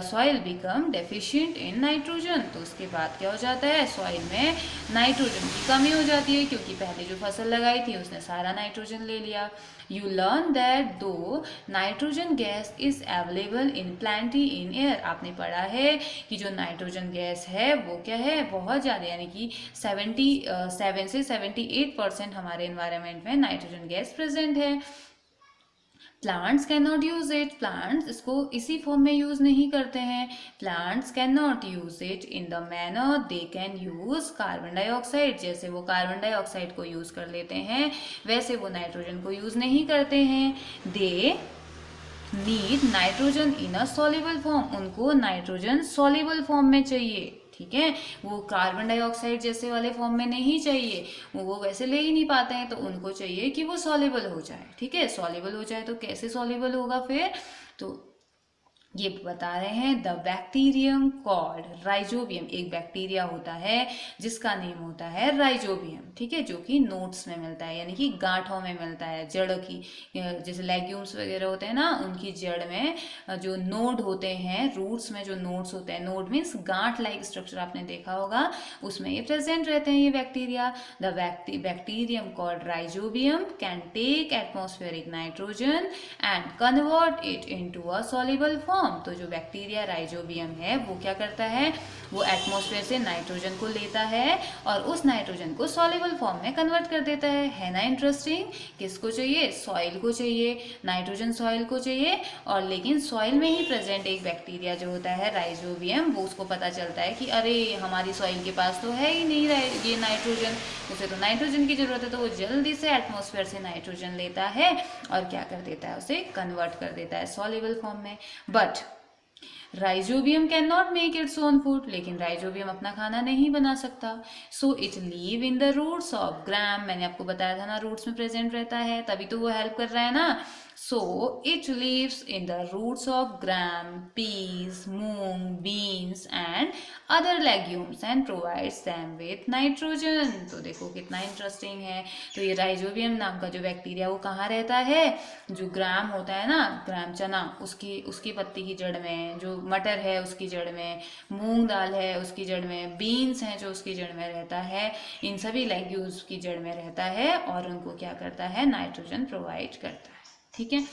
soil become deficient in nitrogen. तो उसके बाद क्या हो जाता है, सॉइल में नाइट्रोजन की कमी हो जाती है, क्योंकि पहले जो फसल लगाई थी उसने सारा नाइट्रोजन ले लिया। यू लर्न दैट दो nitrogen gas is available in plenty in air. आपने पढ़ा है कि जो नाइट्रोजन गैस है वो क्या है, बहुत ज़्यादा, यानी कि 77 से 78% हमारे इन्वायरमेंट में नाइट्रोजन गैस प्रेजेंट है। Plants can not use it. Plants इसको इसी फॉर्म में यूज नहीं करते हैं। Plants can not use it in the manner they can use carbon dioxide. जैसे वो कार्बन डाइऑक्साइड को यूज कर लेते हैं वैसे वो नाइट्रोजन को यूज नहीं करते हैं। They need nitrogen in a soluble form. उनको नाइट्रोजन सॉल्युबल फॉर्म में चाहिए, ठीक है। वो कार्बन डाइऑक्साइड जैसे वाले फॉर्म में नहीं चाहिए, वो वैसे ले ही नहीं पाते हैं, तो उनको चाहिए कि वो सॉल्युबल हो जाए, ठीक है। सॉल्युबल हो जाए तो कैसे सॉल्युबल होगा फिर? तो ये बता रहे हैं द बैक्टीरियम कॉल्ड राइजोबियम। एक बैक्टीरिया होता है जिसका नेम होता है राइजोबियम, ठीक है, जो कि नोड्स में मिलता है, यानी कि गांठों में मिलता है, जड़ की, जैसे लेग्यूम्स वगैरह होते हैं ना, उनकी जड़ में जो नोड होते हैं, रूट्स में जो नोड्स होते हैं, नोड मीन्स गांठ लाइक स्ट्रक्चर आपने देखा होगा, उसमें ये प्रेजेंट रहते हैं ये bacteria. The bacterium called rhizobium can take atmospheric nitrogen and convert it into a soluble form. तो जो बैक्टीरिया राइजोबियम है वो क्या करता है, वो एटमॉस्फेयर से नाइट्रोजन को लेता है और उस नाइट्रोजन को सॉल्युबल फॉर्म में कन्वर्ट कर देता है ना इंटरेस्टिंग। किसको चाहिए? सॉइल को चाहिए, नाइट्रोजन सॉइल को चाहिए। और लेकिन सॉइल में ही प्रेजेंट एक बैक्टीरिया जो होता है राइजोबियम, वो उसको पता चलता है कि अरे हमारी सॉइल के पास तो है ही नहीं ये नाइट्रोजन, उसे तो नाइट्रोजन की जरूरत है। तो वो जल्दी से एटमॉस्फेयर से नाइट्रोजन लेता है और क्या कर देता है, उसे कन्वर्ट कर देता है सॉल्युबल फॉर्म में। But rhizobium can not make its own food. लेकिन राइजोबियम अपना खाना नहीं बना सकता। So it live in the roots of gram. मैंने आपको बताया था ना, रूट्स में प्रेजेंट रहता है, तभी तो वो हेल्प कर रहा है ना। So it lives in the roots of gram, peas, moong, beans and other legumes and provides them with nitrogen। तो देखो कितना इंटरेस्टिंग है। तो ये राइजोबियम नाम का जो बैक्टीरिया वो कहाँ रहता है? जो ग्राम होता है ना, ग्राम चना, उसकी पत्ती की जड़ में, जो मटर है उसकी जड़ में, मूंग दाल है उसकी जड़ में, बीन्स हैं जो उसकी जड़ में रहता है, इन सभी लेग्यूम्स की जड़ में रहता है और उनको क्या करता है, नाइट्रोजन प्रोवाइड करता है, ठीक है।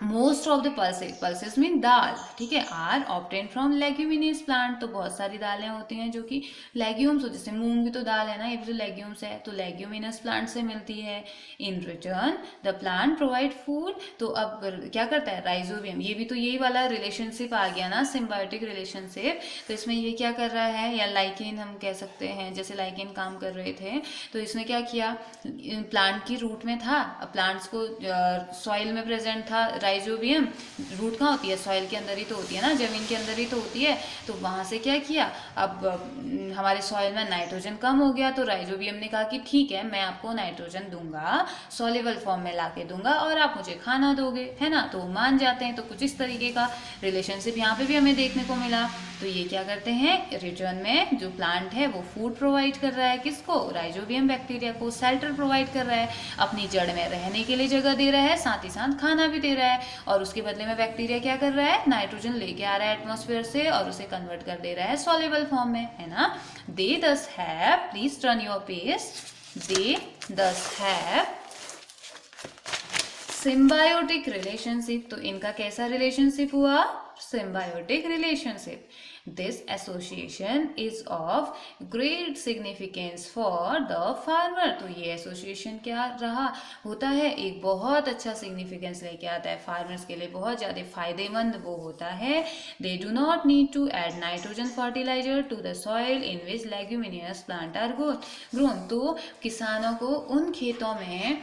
Most of the pulses mean dal, ठीक है, are obtain from leguminous plant. तो बहुत सारी दालें होती हैं जो कि लेग्यूम्स हो, जैसे मूंग भी तो दाल है ना, ये भी तो लेग्यूम्स है, तो लेग्यूमिनस प्लांट से मिलती है। In return the plant provide food. तो अब क्या करता है राइजोबियम, ये भी तो यही वाला रिलेशनशिप आ गया ना, सिम्बायोटिक रिलेशनशिप। तो इसमें ये क्या कर रहा है, या लाइकेन हम कह सकते हैं, जैसे लाइकेन काम कर रहे थे, तो इसने क्या किया, प्लांट की रूट में था, प्लांट्स को सॉइल में प्रेजेंट था राइजोबियम। रूट कहाँ होती है, सॉइल के अंदर ही तो होती है ना, जमीन के अंदर ही तो होती है। तो वहाँ से क्या किया, अब हमारे सॉइल में नाइट्रोजन कम हो गया, तो राइजोबियम ने कहा कि ठीक है, मैं आपको नाइट्रोजन दूंगा, सॉल्युबल फॉर्म में ला के दूंगा और आप मुझे खाना दोगे, है ना। तो मान जाते हैं। तो कुछ इस तरीके का रिलेशनशिप यहाँ पे भी हमें देखने को मिला। तो तो ये क्या करते हैं, रिटर्न में जो प्लांट है वो फूड प्रोवाइड कर रहा है, किसको, राइजोबियम बैक्टीरिया को शेल्टर प्रोवाइड कर रहा है, अपनी जड़ में रहने के लिए जगह दे रहा है, साथ ही साथ खाना भी दे रहा है, और उसके बदले में बैक्टीरिया क्या कर रहा है, नाइट्रोजन लेके आ रहा है एटमॉस्फेयर से और उसे कन्वर्ट कर दे रहा है सॉल्युबल फॉर्म में, है ना। They thus have, please turn your page, they thus have symbiotic relationship. तो इनका कैसा रिलेशनशिप हुआ, symbiotic relationship. This association is of great significance for the farmer. तो ये एसोसिएशन क्या रहा, होता है एक बहुत अच्छा सिग्निफिकेंस लेके आता है फार्मर्स के लिए, बहुत ज़्यादा फायदेमंद वो होता है। They do not need to add nitrogen fertiliser to the soil in which leguminous plant are grown. तो किसानों को उन खेतों में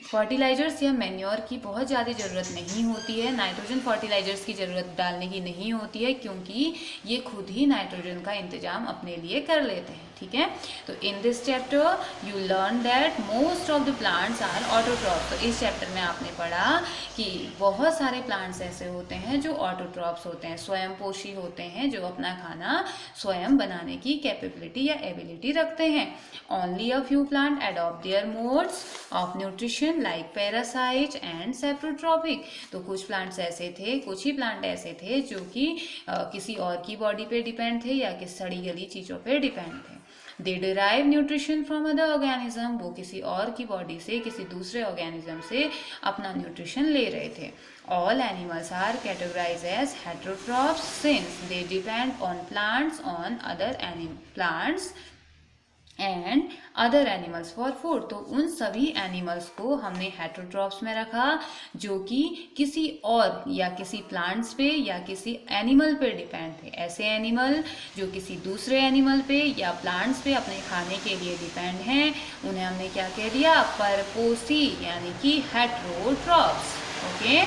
फर्टिलाइजर्स या मैन्योर की बहुत ज़्यादा ज़रूरत नहीं होती है, नाइट्रोजन फर्टिलाइजर्स की ज़रूरत डालने की नहीं होती है, क्योंकि ये खुद ही नाइट्रोजन का इंतजाम अपने लिए कर लेते हैं, ठीक है। तो in this chapter you learn that most of the plants are autotrophs. तो इस चैप्टर में आपने पढ़ा कि बहुत सारे प्लांट्स ऐसे होते हैं जो ऑटोट्रॉप्स होते हैं, स्वयं पोषी होते हैं, जो अपना खाना स्वयं बनाने की कैपेबिलिटी या एबिलिटी रखते हैं। Only a few plant adopt their modes of nutrition like parasite and saprotrophic. तो कुछ प्लांट्स ऐसे थे, कुछ ही प्लांट ऐसे थे जो कि किसी और की बॉडी पे डिपेंड थे या कि सड़ी गली चीज़ों पे डिपेंड थे। They derive nutrition from other organism, वो किसी और की बॉडी से, किसी दूसरे ऑर्गेनिज्म से अपना न्यूट्रिशन ले रहे थे। All animals are categorise as heterotrophs since they depend on plants on other plants and other animals for food. तो उन सभी एनिमल्स को हमने हेटेरोट्रॉप्स में रखा जो कि किसी और या किसी प्लांट्स पे या किसी एनिमल पे डिपेंड थे। ऐसे एनिमल जो किसी दूसरे एनिमल पे या प्लांट्स पे अपने खाने के लिए डिपेंड हैं, उन्हें हमने क्या कह दिया, परपोसी यानी कि heterotrophs. Okay,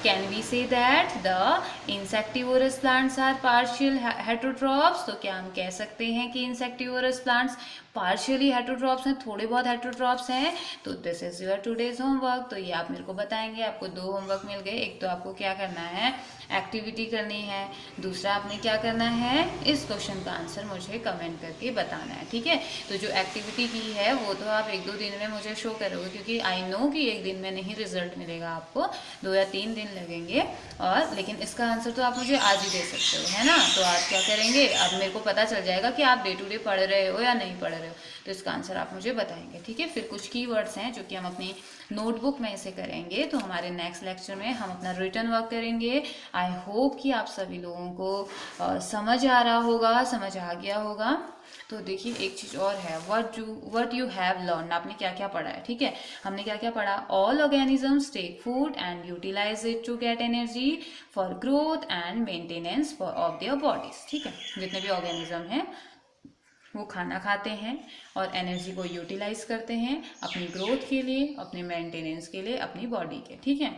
can we say that the insectivorous plants are partial heterotrophs. तो क्या हम कह सकते हैं कि इंसेक्टिवोरस प्लांट्स पार्शियली हेटेरोट्रॉप्स हैं, थोड़े बहुत हेटेरोट्रॉप्स हैं। तो this is your today's homework. तो ये आप मेरे को बताएंगे, आपको 2 होमवर्क मिल गए। एक तो आपको क्या करना है, एक्टिविटी करनी है, दूसरा आपने क्या करना है, इस क्वेश्चन का आंसर मुझे कमेंट करके बताना है, ठीक है। तो जो एक्टिविटी की है वो तो आप 1-2 दिन में मुझे शो करोगे, क्योंकि आई नो कि एक दिन में नहीं रिजल्ट मिलेगा आपको, 2 या 3 दिन लगेंगे। और लेकिन इसका आंसर तो आप मुझे आज ही दे सकते हो, है ना। तो आज क्या करेंगे, अब मेरे को पता चल जाएगा कि आप डे टू डे पढ़ रहे हो या नहीं पढ़ रहे हो, तो इसका आंसर आप मुझे बताएंगे, ठीक है। फिर कुछ कीवर्ड्स हैं जो कि हम अपनी नोटबुक में इसे करेंगे। तो हमारे नेक्स्ट लेक्चर में हम अपना रिटन वर्क करेंगे। आई होप कि आप सभी लोगों को समझ आ रहा होगा, समझ आ गया होगा। तो देखिए एक चीज़ और है, व्हाट यू हैव लर्न, आपने क्या क्या पढ़ा है, ठीक है। हमने क्या क्या पढ़ा, all organisms take food and utilise it to get energy for growth and maintenance of their bodies, ठीक है। जितने भी ऑर्गेनिज्म हैं वो खाना खाते हैं और एनर्जी को यूटिलाइज करते हैं अपनी ग्रोथ के लिए, अपने मेंटेनेंस के लिए, अपनी बॉडी के, ठीक है।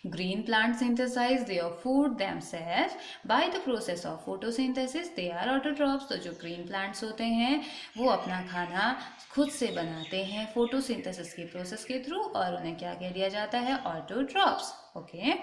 Green plants synthesize their food themselves by the process of photosynthesis. They are autotrophs. तो जो green plants होते हैं वो अपना खाना खुद से बनाते हैं फोटोसिंथेसिस की प्रोसेस के थ्रू, और उन्हें क्या कह दिया जाता है, autotrophs. Okay,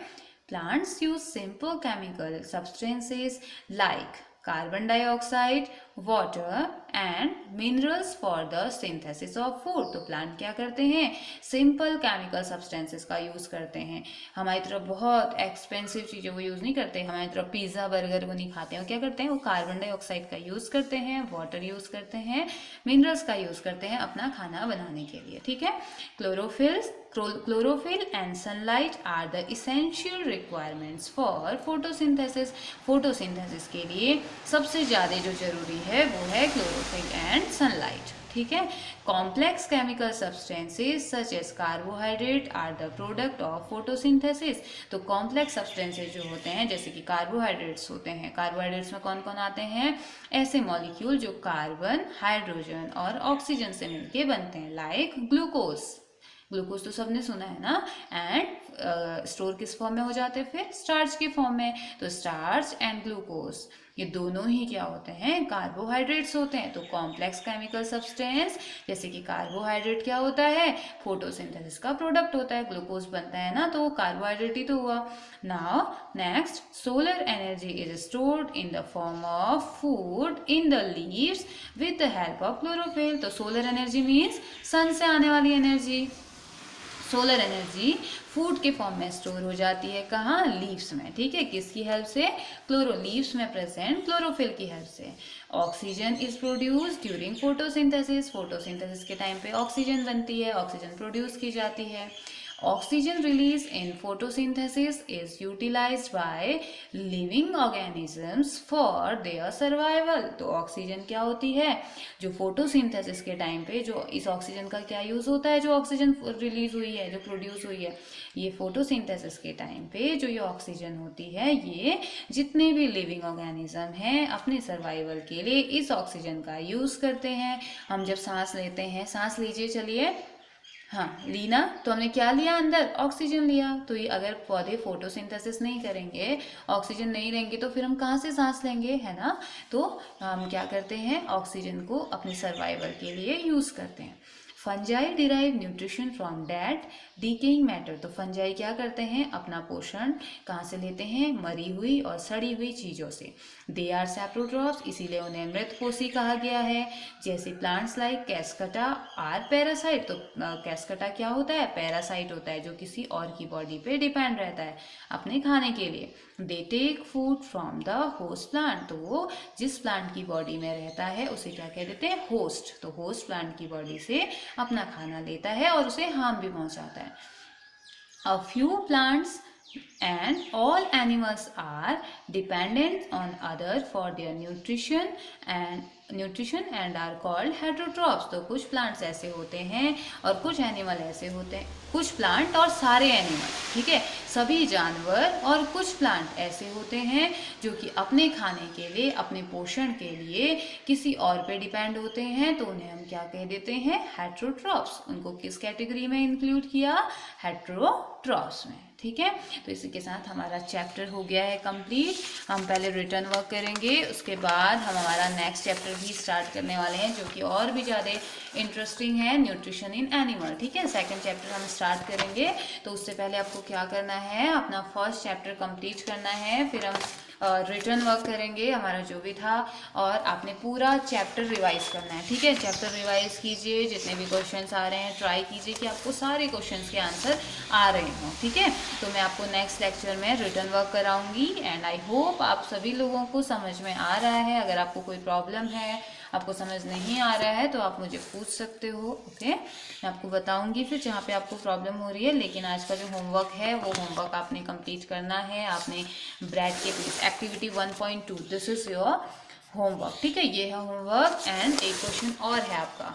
plants use simple chemical substances like carbon dioxide, water and minerals for the synthesis of food. तो प्लांट क्या करते हैं, सिंपल केमिकल सब्सटेंसेस का यूज़ करते हैं। हमारी तरफ बहुत एक्सपेंसिव चीज़ें वो यूज़ नहीं करते, हमारी तरफ पिज़्ज़ा बर्गर वो नहीं खाते हैं। वो क्या करते हैं, वो कार्बन डाइऑक्साइड का यूज़ करते हैं, वाटर यूज़ करते हैं, मिनरल्स का यूज़ करते हैं अपना खाना बनाने के लिए, ठीक है। Chlorophyll and sunlight are the essential requirements for photosynthesis. Photosynthesis के लिए सबसे ज़्यादा जो जरूरी है वो है क्लोरोफिल एंड सनलाइट, ठीक है। Complex chemical substances such as carbohydrate are the product of photosynthesis. तो कॉम्प्लेक्स सब्सटेंसेस जो होते हैं जैसे कि कार्बोहाइड्रेट्स होते हैं, कार्बोहाइड्रेट्स में कौन कौन आते हैं, ऐसे मॉलिक्यूल जो कार्बन, हाइड्रोजन और ऑक्सीजन से मिलके बनते हैं, लाइक ग्लूकोज। ग्लूकोज तो सबने सुना है ना। एंड स्टोर किस फॉर्म में हो जाते हैं, फिर स्टार्च के फॉर्म में। तो स्टार्च एंड ग्लूकोज ये दोनों ही क्या होते हैं, कार्बोहाइड्रेट्स होते हैं। तो कॉम्प्लेक्स केमिकल सब्सटेंस जैसे कि कार्बोहाइड्रेट क्या होता है, फोटोसिंथेसिस का प्रोडक्ट होता है, ग्लूकोज बनता है ना, तो वो कार्बोहाइड्रेट ही तो हुआ। Now next, solar energy is stored in the form of food in the leaves with the help of chlorophyll. तो सोलर एनर्जी मीन्स सन से आने वाली एनर्जी। सोलर एनर्जी फूड के फॉर्म में स्टोर हो जाती है, कहाँ, लीव्स में, ठीक है। किसकी हेल्प से, लीव्स में प्रेजेंट क्लोरोफिल की हेल्प से। Oxygen is produce during photosynthesis. Photosynthesis के टाइम पे ऑक्सीजन बनती है, ऑक्सीजन प्रोड्यूस की जाती है। Oxygen release in photosynthesis is utilized by living organisms for their survival। तो ऑक्सीजन क्या होती है, जो फोटोसिंथेसिस के टाइम पे जो इस ऑक्सीजन का क्या यूज़ होता है, जो ऑक्सीजन रिलीज हुई है, जो प्रोड्यूस हुई है, ये फोटोसिंथेसिस के टाइम पे जो ये ऑक्सीजन होती है, ये जितने भी लिविंग ऑर्गेनिज्म हैं अपने सर्वाइवल के लिए इस ऑक्सीजन का यूज़ करते हैं। हम जब सांस लेते हैं, सांस लीजिए, चलिए, हाँ लीना, तो हमने क्या लिया, अंदर ऑक्सीजन लिया। तो ये अगर पौधे फोटोसिंथेसिस नहीं करेंगे, ऑक्सीजन नहीं लेंगे, तो फिर हम कहाँ से सांस लेंगे, है ना। तो हम क्या करते हैं, ऑक्सीजन को अपने सर्वाइवल के लिए यूज़ करते हैं। Fungi derive nutrition from dead decaying matter. तो फंजाई क्या करते हैं, अपना पोषण कहाँ से लेते हैं, मरी हुई और सड़ी हुई चीज़ों से। दे आर सैप्रोट्रॉप्स, इसीलिए उन्हें मृतकोषी कहा गया है। जैसे प्लांट्स लाइक कैस्कटा आर पैरासाइट। तो कैस्कटा क्या होता है, पैरासाइट होता है, जो किसी और की बॉडी पे डिपेंड रहता है अपने खाने के लिए। They take food from the host plant. तो वो जिस प्लांट की बॉडी में रहता है उसे क्या कह देते हैं, होस्ट। तो होस्ट प्लांट की बॉडी से अपना खाना लेता है और उसे हार्म भी पहुंचाता है। A few plants and all animals are dependent on other for their nutrition and are called heterotrophs। तो कुछ प्लांट्स ऐसे होते हैं और कुछ एनिमल ऐसे होते हैं, कुछ प्लांट और सारे एनिमल, ठीक है, सभी जानवर और कुछ प्लांट ऐसे होते हैं जो कि अपने खाने के लिए, अपने पोषण के लिए किसी और पे डिपेंड होते हैं। तो उन्हें हम क्या कह देते हैं, हेटेरोट्रॉप्स। उनको किस कैटेगरी में इंक्लूड किया, हेटेरोट्रॉप्स में, ठीक है। तो इसी के साथ हमारा चैप्टर हो गया है कंप्लीट। हम पहले रिटर्न वर्क करेंगे, उसके बाद हम हमारा नेक्स्ट चैप्टर भी स्टार्ट करने वाले हैं, जो कि और भी ज़्यादा इंटरेस्टिंग है, न्यूट्रिशन इन एनिमल, ठीक है। सेकंड चैप्टर हम स्टार्ट करेंगे, तो उससे पहले आपको क्या करना है, अपना फर्स्ट चैप्टर कंप्लीट करना है, फिर हम रिटर्न वर्क करेंगे हमारा जो भी था, और आपने पूरा चैप्टर रिवाइज करना है, ठीक है। चैप्टर रिवाइज कीजिए, जितने भी क्वेश्चंस आ रहे हैं ट्राई कीजिए कि आपको सारे क्वेश्चंस के आंसर आ रहे हों, ठीक है। तो मैं आपको नेक्स्ट लेक्चर में रिटर्न वर्क कराऊंगी, एंड आई होप आप सभी लोगों को समझ में आ रहा है। अगर आपको कोई प्रॉब्लम है, आपको समझ नहीं आ रहा है, तो आप मुझे पूछ सकते हो, ओके। मैं आपको बताऊंगी फिर जहाँ पे आपको प्रॉब्लम हो रही है। लेकिन आज का जो होमवर्क है वो होमवर्क आपने कंप्लीट करना है। आपने ब्रैड के please activity 1.2, this is your homework, ठीक है। ये है होमवर्क, एंड एक क्वेश्चन और है आपका,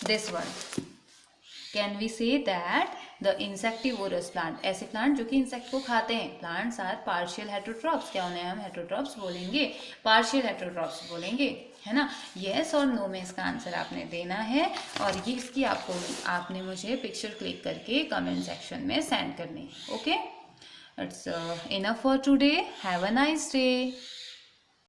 this one, can we say that the insectivorous plant, ऐसे प्लांट जो कि इंसेक्ट को खाते हैं, प्लांट्स आर पार्शियल हेटेरोट्रॉप्स। क्या उन्हें हम हेटेरोट्रॉप्स बोलेंगे, पार्शियल हेटेरोट्रॉप्स बोलेंगे, है ना। येस और नो में इसका आंसर आपने देना है, और ये इसकी आपने मुझे पिक्चर क्लिक करके कमेंट सेक्शन में सेंड करनी है, okay. It's enough for today, have a nice day.